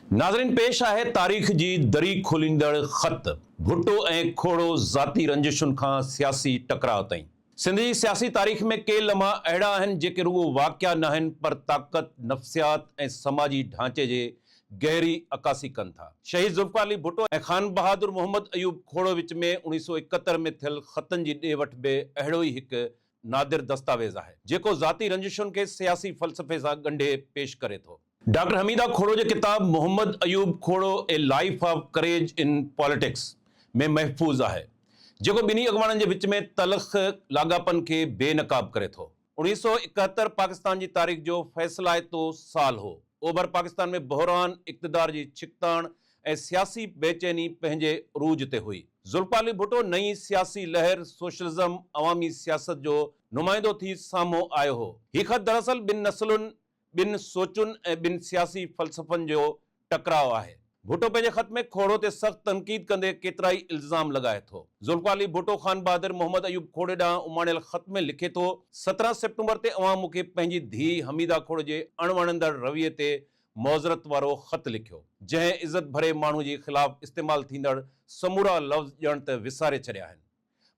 नाज़रीन, पेश आहे तारीख़ जी दरी खोलींदड़ ख़त। भुट्टो ऐं खोड़ो ज़ाती रंजिशुनि खां सियासी टकराव ताईं। सिंध जी सियासी तारीख़ में के लम्हा अहिड़ा आहिनि जेके रुगो वाक़िया न आहिनि, पर ताक़त, नफ़्सियात ऐं समाजी ढांचे जे गहरी अकासी कनि था। शहीद ज़ुल्फ़िकार अली भुट्टो ऐं ख़ान बहादुर मोहम्मद अयूब खोड़ो विच में 1971 में थियल ख़तनि जी ॾे वठि बि अहिड़ो ई हिकु नादिर दस्तावेज़ आहे जेको ज़ाती रंजिशुनि खे सियासी फ़लसफ़े सां ॻंढे पेश करे थो। डॉक्टर हमीदा खोड़ो जे किताब Mohammad Ayub Khuhro a life of courage in politics में महफूज़ आहे, जेको ॿिन्ही अॻवाननि जे विच में तलख़ लाॻापन खे बेनक़ाब करे थो। 1971 पाकिस्तान जी तारीख़ जो फ़ैसिलाइतो साल हो। ओभर पाकिस्तान में बहरान, इक़्तिदार जी छिकताण ऐं सियासी बेचैनी पंहिंजे उरूज ते हुई। ज़ुल्फ़िकार अली भुट्टो नई सियासी लहर सोशलिज़म, अवामी सियासत जो नुमाइंदो थी साम्हूं आयो हो। हीउ ख़त दरअसल ॿिनि नसलुनि, ॿिनि सोचुनि ऐं ॿिनि सियासी फ़लसफ़नि जो टकराव आहे। भुट्टो पंहिंजे ख़त में खोड़ो ते सख़्त तनक़ीद कंदे केतिरा ई इल्ज़ाम लॻाए थो। ज़ुल्फ़िकार अली भुट्टो ख़ान बहादुर मोहम्मद अयूब खोड़े ॾांहुं उमाणियल ख़त में लिखे थो, 17 सेप्टेम्बर ते अवां मूंखे पंहिंजी धीउ हमीदा खोड़े जे अणवणंदड़ रवैये ते मौज़रत वारो ख़त लिखियो, जंहिं इज़त भरे माण्हू जे ख़िलाफ़ इस्तेमालु थींदड़ समूरा लफ़्ज़ ॼण त विसारे छॾिया आहिनि।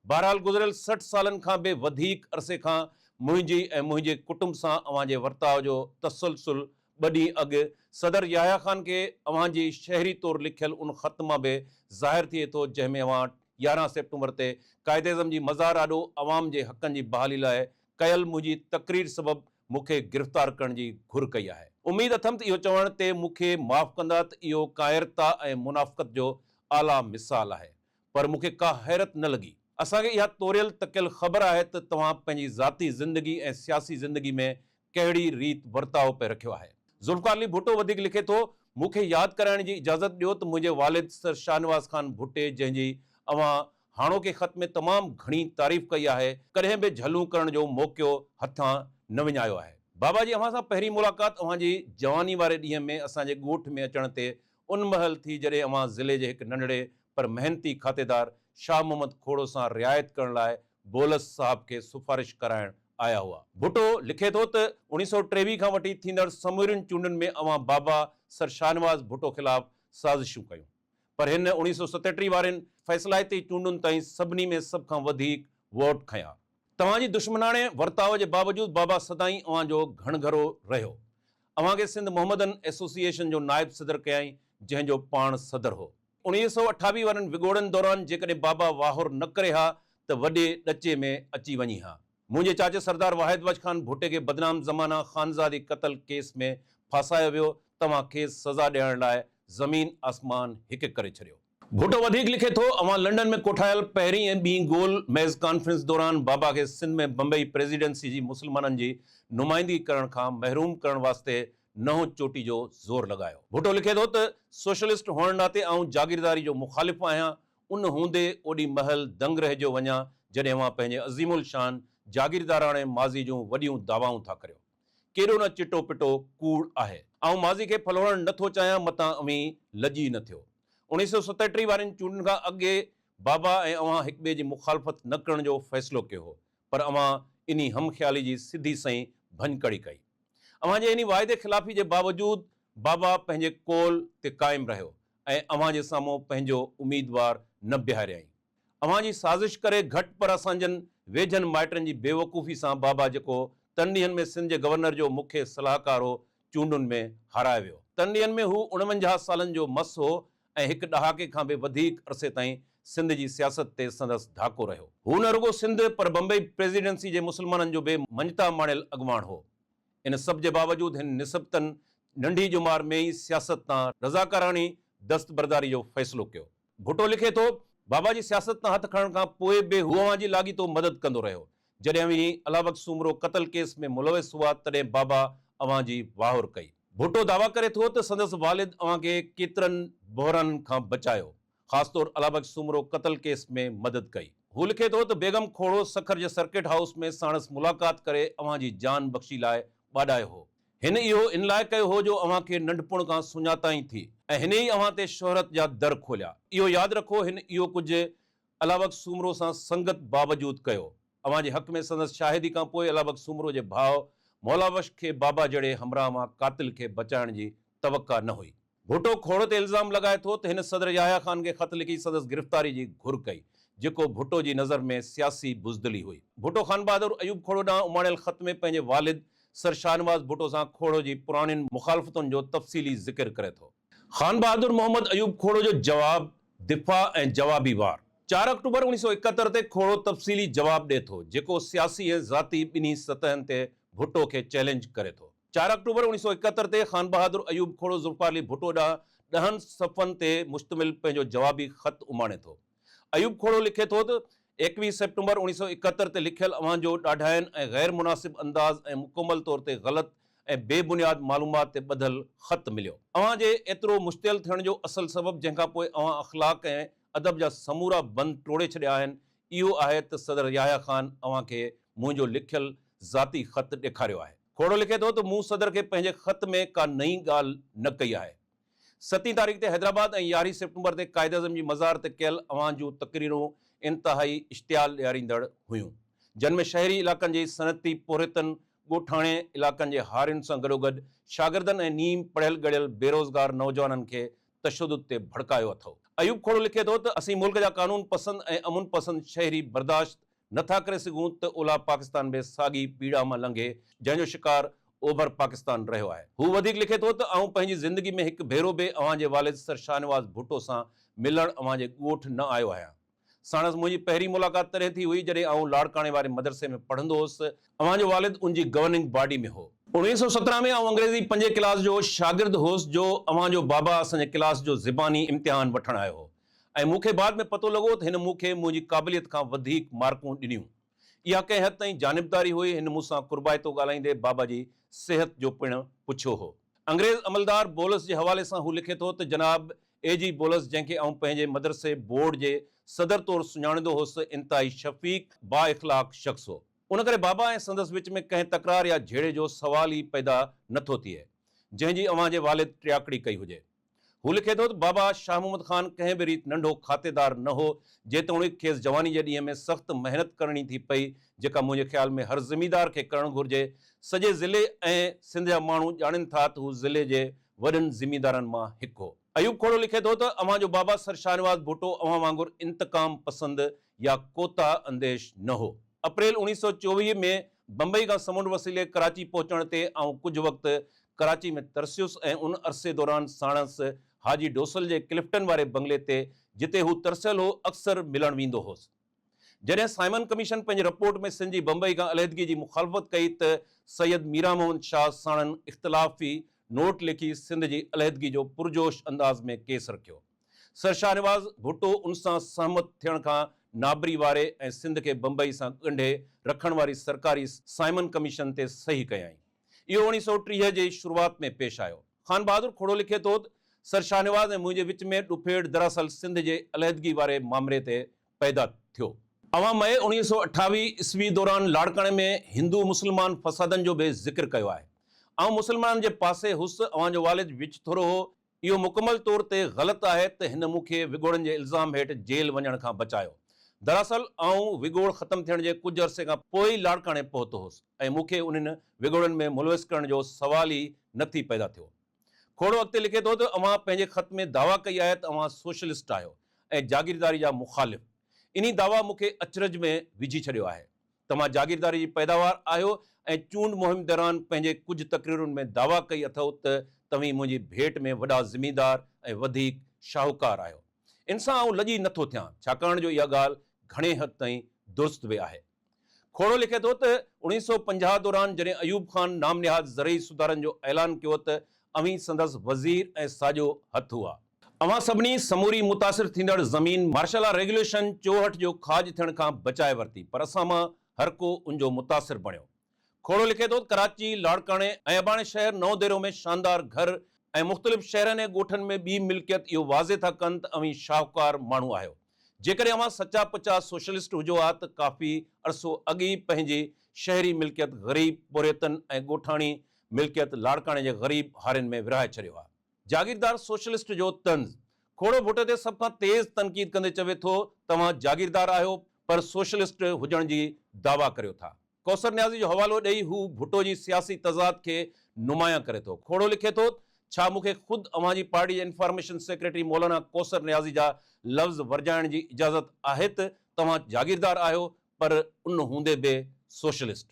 बहरहाल गुज़िरियल 60 सालनि खां बि वधीक अरसे खां मुंहिंजी ऐं मुंहिंजे कुटुंब सां अव्हां जे वर्ताव जो तसलसुल 2 ॾींहं अॻु सदर याहिया ख़ान खे अव्हां जी शहरी तौरु लिखियल उन ख़त मां बि ज़ाहिर थिए थो, जंहिं में अव्हां 11 सेप्टेम्बर ते क़ाइदे आज़म जी मज़ार आॾो अवाम जे हक़नि जी बहाली लाइ कयल मुंहिंजी तक़रीर सबबि मूंखे गिरफ़्तार करण जी घुर कई आहे। उमेद अथमि त इहो चवण ते मूंखे माफ़ कंदा त इहो कायरता ऐं मुनाफ़क़त जो आला मिसाल आहे, पर मूंखे का हैरत न लॻी। असांखे इहा तोरियल तकियल ख़बर आहे त तव्हां पंहिंजी ज़ाती ज़िंदगी ऐं सियासी ज़िंदगी में कहिड़ी रीत वर्ताव पे रखियो आहे। ज़ुल्फ़िकार अली भुट्टो वधीक लिखे थो, मूंखे यादि कराइण जी इजाज़त ॾियो त मुंहिंजे वालिद सर शाहनवाज़ ख़ान भुट्टे, जंहिंजी अव्हां हाणोके ख़त में तमामु घणी तारीफ़ कई आहे, कॾहिं बि झलूं करण जो मौक़ो हथां न विञायो आहे। बाबा जी अव्हां सां पहिरीं मुलाक़ात अव्हां जी जवानी वारे ॾींहं में असांजे ॻोठ में अचण ते उन महल थी जॾहिं अव्हां ज़िले जे हिकु नंढड़े पर मेहनती खातेदार शाह मोहम्मद खोड़ो सां रिआयत करण लाइ बोलस साहब खे सिफारिश कराइण आया हुआ। भुट्टो लिखे थो त 1923 खां वठी थींदड़ समूरियुनि चूंडुनि में अव्हां बाबा सर शाहनवाज़ भुट्टो ख़िलाफ़ साज़िशूं कयूं, पर हिन 1937 वारनि फ़ैसिलाइती चूंडुनि ताईं सभिनी में सभ खां वधीक वोट खंया। तव्हांजी दुश्मनाणे वर्ताव जे बावजूदि बाबा सदाईं अव्हां जो घणघरो रहियो। अव्हां खे सिंध मोहम्मदन एसोसिएशन जो नाइब सदर कयाईं, जंहिंजो पाण सदर हो। 1928 वारनि विगोड़नि दौरान जेकॾहिं बाबा वाहुर न करे हा त वॾे ॾचे में अची वञी हा। मुंहिंजे चाचे सरदार वाहिद वज ख़ान भुट्टे खे बदनाम ज़माना ख़ानज़ादी क़तल केस में फासायो वियो। तव्हां खेसि सज़ा ॾियण लाइ ज़मीन आसमान हिकु करे छॾियो। भुट्टो वधीक लिखे थो, अव्हां लंडन में कोठायल पहिरीं ऐं ॿीं गोल मेज़ कॉन्फ्रेंस दौरान बाबा खे सिंध में बम्बई प्रेसिडेंसी जी मुसलमाननि जी नुमाइंदगी करण खां महरूम करण वास्ते नओं चोटी जो ज़ोर लॻायो। भुट्टो लिखे थो त सोशलिस्ट हुअण नाते आउं जागीरदारी जो मुख़ालिफ़ आहियां। उन हूंदे ओॾी महल दंग रहिजो वञा जॾहिं अव्हां पंहिंजे अज़ीमुल शान जागीरदाराणे माज़ी जूं वॾियूं दावाऊं था करियो। केॾो न चिटो पिटो कूड़ आहे। आउं माज़ी खे फलोड़ण नथो चाहियां, मतां अवीं लॼी न थियो। 1937 वारनि चूंडुनि खां अॻे बाबा ऐं अव्हां हिक ॿिए जी मुखालफ़त न करण जो फ़ैसिलो कयो हो, पर अव्हां इन हमख़्याली जी सिधी सही भञकड़ी कई। अव्हां जे इन वाइदे ख़िलाफ़ी जे बावजूदि बाबा पंहिंजे कोल ते क़ाइमु रहियो ऐं अव्हां जे साम्हूं पंहिंजो उमीदवार न बीहारियईं। अव्हां जी साज़िश करे घटि पर असांजनि वेझनि माइटनि जी बेवकूफ़ी सां बाबा, जेको 3 ॾींहंनि में सिंध जे गवर्नर जो मुख्य सलाहकार हो, चूंडुनि में हाराए वियो। 3 ॾींहंनि में हू 49 सालनि जो मस हो ऐं हिकु ॾहाके खां बि वधीक अरसे ताईं सिंध जी सियासत ते संदसि धाको रहियो। हू न रुगो सिंध पर बम्बई प्रेसिडेंसी जे मुसलमाननि जो बि मञता माणियल अॻवान हो। इन सभ जे बावजूदि हिन निस्बतन नंढी जुमार में ई सियासत तां रज़ाकाराणी दस्तबरदारी जो फ़ैसिलो कयो। भुट्टो लिखे थो, बाबा जी सियासत तां हथ खणण खां पोइ बि हू अव्हां जी लाॻीतो मदद कंदो रहियो। जॾहिं अवीं अलाबख्श सूमरो क़तल केस में मुलविस हुआ, तॾहिं बाबा अव्हां जी वाहुर कई। भुट्टो दावा करे थो त संदसि वालिद अव्हां खे केतिरनि बहराननि खां बचायो, ख़ासि तौरु अलाबख्श सूमरो क़तल केस में मदद कई। हू लिखे थो त बेगम खोड़ो सखर जे सर्किट हाउस में साणसि मुलाक़ात करे अव्हां जी जान बख़्शी लाइ ॿाॾायो हो। हिन इहो इन लाइ कयो हो जो अव्हां खे नंढपण खां सुञाताई थी ऐं हिन ई अव्हां ते शोहरत जा दर खोलिया। इहो यादि रखो, हिन इहो कुझु अलाबख्श सूमरो सां संगत बावजूदि कयो। अव्हां जे हक़ में संदसि शाहिदी खां पोइ अलाबख्श सूमरो जे भाउ मौलाबख्श खे बाबा जहिड़े हमराह मां क़ातिल खे बचाइण जी तवक़ा न हुई। भुट्टो खोड़ ते इल्ज़ाम लगाए थो त हिन सदर याहिया ख़ान खे ख़त लिखी संदसि गिरफ़्तारी जी घुर कई, जेको भुट्टो जी नज़र में सियासी बुज़दिली हुई। भुट्टो ख़ान बहादुर अयूब खोड़ो ॾांहुं उमाणियल ख़त में पंहिंजे वालिद सर शाहनवाज़ भुट्टो सां खोड़ो जी पुराणियुनि मुख़ालफ़तुनि जो तफ़सीली ज़िक्र करे थो। ख़ान बहादुर मोहम्मद अयूब खोड़ो जो जवाब, दिफ़ा ऐं जवाबी वार। 4 अक्टूबर 1971 ते खोड़ो तफ़सीली जवाब ॾिए थो, जेको सियासी ऐं ज़ाती ॿिन्ही सतहनि ते भुट्टो खे चैलेंज करे थो। 4 अक्टूबर 1971 ते ख़ान बहादुर अयूब खोड़ो ज़ुल्फ़ार भुट्टो ॾांहुं 10 सफ़नि ते मुश्तमिल पंहिंजो जवाबी ख़त उमाणे थो। अयूब खोड़ो लिखे थो त 21 सेप्टेम्बर 1971 ते लिखियल अव्हांजो ॾाढाइनि ऐं ग़ैर मुनासिब अंदाज़ ऐं मुकमल तौर ते ग़लति ऐं बेबुनियाद मालूमात ते ॿधल ख़त मिलियो। अव्हांजे एतिरो मुश्तिल थियण जो असल सबबु जंहिंखां पोइ अव्हां अख़लाक ऐं अदब जा समूरा बंद टोड़े छॾिया आहिनि, इहो आहे त सदर याहिया ख़ान अव्हांखे मुंहिंजो लिखियल ज़ाती ख़त ॾेखारियो आहे। खोड़ो लिखे थो त मूं सदर खे पंहिंजे ख़त में का नई ॻाल्हि न कई आहे। 7 तारीख़ ते हैदराबाद ऐं 11 सेप्टेम्बर ते कायद अज़म जी मज़ार ते कयल अवां जूं तक़रीरूं इंतिहाई इश्तियाल ॾियारींदड़ हुयूं, जिन में शहरी इलाक़नि जी सनअती पोरितनि, ॻोठाणे इलाक़नि जे हारियुनि सां गॾोगॾु शागिर्दनि ऐं नीम पढ़ियल ॻढ़ियल बेरोज़गार नौजवाननि खे तशदुद ते भड़कायो अथव। अयूब खोड़ो लिखे थो त असीं मुल्क जा कानून पसंद ऐं अमुन पसंद शहरी बर्दाश्त नथा करे सघूं त ओलह पाकिस्तान में साॻी पीड़ा मां लंघे, जंहिंजो शिकार ओभर पाकिस्तान रहियो आहे। हू वधीक लिखे थो त आऊं पंहिंजी ज़िंदगी में हिकु भेरो बि अव्हांजे वालिद सर शाहनवाज़ भुट्टो सां मिलण अव्हांजे ॻोठ न आयो आहियां। साणसि मुंहिंजी पहिरीं मुलाक़ात तॾहिं थी हुई जॾहिं आऊं लाड़काणे वारे मदरसे में पढ़ंदो हुउसि। अव्हांजो वालिद उनजी गवर्निंग बॉडी में हो। 1917 में आऊं अंग्रेज़ी 5 क्लास जो शागिर्द हुउसि, जो अव्हांजो बाबा असांजे क्लास जो ज़िबानी इम्तिहान वठण आयो हो, ऐं मूंखे बाद में पतो लॻो त हिन मूंखे मुंहिंजी क़ाबिलियत खां वधीक मार्कूं ॾिनियूं। इहा कंहिं हद ताईं जानिबदारी हुई। हिन मूंसां कुर्बाइतो ॻाल्हाईंदे बाबा जी सिहत जो पिणु पुछियो हो। अंग्रेज़ अमलदार बोलस जे हवाले सां हू लिखे थो त जनाब A.G. बोलस, जंहिंखे आऊं पंहिंजे मदरसे बोर्ड जे सदर तौरु सुञाणींदो हुउसि, इंतिहाई शफ़ीक़ बा इख़लाक़ शख़्स हो। उन करे बाबा ऐं संदसि विच में कंहिं तकरार या झेड़े जो सवाल ई पैदा नथो थिए, जंहिंजी अव्हांजे वालिद टियाकड़ी कई हुजे। हू लिखे थो त बाबा शाह मोहम्मद ख़ान कंहिं बि रीति नंढो खातेदार न हो, जेतोणीकि खेसि जवानी जे ॾींहं में सख़्त महिनत करणी थी पई, जेका मुंहिंजे ख़्याल में हर ज़िमीदार खे करणु घुरिजे। सॼे ज़िले ऐं सिंध जा माण्हू ॼाणनि था त हू ज़िले जे वॾनि ज़िमीदारनि मां हिकु हो। अयूब खोड़ो लिखे थो त अव्हांजो बाबा सर शाहनवाज़ भुट्टो अव्हां वांगुरु इंतकाम पसंद या कोता अंदेश न हो। अप्रैल 1924 में बम्बई खां समुंड वसीले कराची पहुचण ते आऊं कुझु वक़्तु कराची में तरसियुसि ऐं उन अरसे दौरान साणसि हाजी डोसल जे क्लिफ्टन वारे बंगले ते, जिते हू तरसियल हो, अक्सर मिलण वेंदो हुउसि। जॾहिं साइमन कमीशन पंहिंजी रिपोर्ट में सिंध जी बम्बई खां अलहदगी जी मुखालफ़त कई त सैयद मीरा मोहम्मद शाह साणनि इख़्तिलाफ़ी नोट लिखी सिंध जी अलहदगी जो पुरजोश अंदाज़ में केस रखियो। सर शाहनवाज़ भुट्टो उन सां सहमत थियण खां नाबरी वारे ऐं सिंध खे बम्बई सां ॻंढे रखण वारी सरकारी साइमन कमीशन ते सही कयाई। इहो 1930 जी शुरूआत में पेश आयो। ख़ान बहादुर खोड़ो लिखे थो त सर शाहनवाज़ ऐं मुंहिंजे विच में ॾुफेड़ दरअसल सिंध जे अलहदगी वारे मामले ते पैदा थियो। अवां मई 1928 ईस्वी दौरान लाड़काणे में हिंदू मुस्लमान फसादनि जो बि ज़िक्र कयो आहे। ऐं मुस्लमाननि जे पासे हुउसि। अव्हांजो वालिद विच थोरो हो। इहो मुकमल तौर ते ग़लति आहे त हिन मूंखे विगोड़नि जे इल्ज़ाम हेठि जेल वञण खां बचायो। दरअसल आऊं विगोड़ ख़तमु थियण जे कुझु अरसे खां पोइ ई लाड़काणे पहुतो हुउसि ऐं मूंखे उन्हनि विगोड़नि में मुलविस करण जो सवाल ई न थी पैदा थियो। खोड़ो अॻिते लिखे थो त अव्हां पंहिंजे ख़त में दावा कई आहे त अव्हां सोशलिस्ट आहियो ऐं जागीरदारी जा मुख़ालिफ़। इन्ही दावा मूंखे अचरज में विझी छॾियो आहे। तव्हां जागीरदारी जी पैदावार आहियो ऐं चूंड मुहिम दौरान पंहिंजे कुझु तक़रीरुनि में दावा कई अथव त तव्हीं मुंहिंजी भेट में वॾा ज़िमीदार ऐं वधीक शाहूकार आहियो। इन सां आऊं लॼी नथो थियां, छाकाणि जो इहा ॻाल्हि घणे हद ताईं दुरुस्त बि आहे। खोड़ो लिखे थो त 1950 दौरान जॾहिं अयूब ख़ान नाम निहाद ज़रई सुधारनि जो ऐलान कयो त अवीं संदसि वज़ीर ऐं साॼो हथु हुआ। अवां सभिनी समूरी मुतासिर थींदड़ ज़मीन मार्शल लॉ रेगुलेशन 64 जो खाज थियण खां बचाए वरिती, पर असां मां हर को उनजो मुतासिर बणियो। खोड़ो लिखे थो कराची, लाड़काणे ऐं अबाणे शहर नौदेरो में शानदार घर ऐं मुख़्तलिफ़ शहरनि ऐं ॻोठनि में ॿी मिल्कियत इहो वाज़े था कनि त अवीं शाहूकार माण्हू आहियो। जेकॾहिं अवां सचा पचा सोशलिस्ट हुजो हा त काफ़ी अरसो अॻु ई पंहिंजी शहरी मिल्कियत ग़रीब बोरियतनि ऐं ॻोठाणी मिल्कियत लाड़काणे जे ग़रीब हारियुनि में विरहाए छॾियो आहे। जागीरदार सोशलिस्ट जो तंज़। खोड़ो भुट्टे ते सभ खां तेज़ तनक़ीद कंदे चवे थो, तव्हां जागीरदार आहियो पर सोशलिस्ट हुजण जी दावा करियो था। कौसर न्याज़ी जो हवालो ॾेई हू भुट्टो जी सियासी तज़ाद खे नुमायां करे थो। खोड़ो लिखे थो, छा मूंखे ख़ुदि अव्हां जी पार्टी जे इंफॉर्मेशन सेक्रेटरी मौलाना कौसर नियाज़ी जा लफ़्ज़ वरजाइण जी इजाज़त आहे त तव्हां जागीरदार आहियो पर उन हूंदे बि सोशलिस्ट?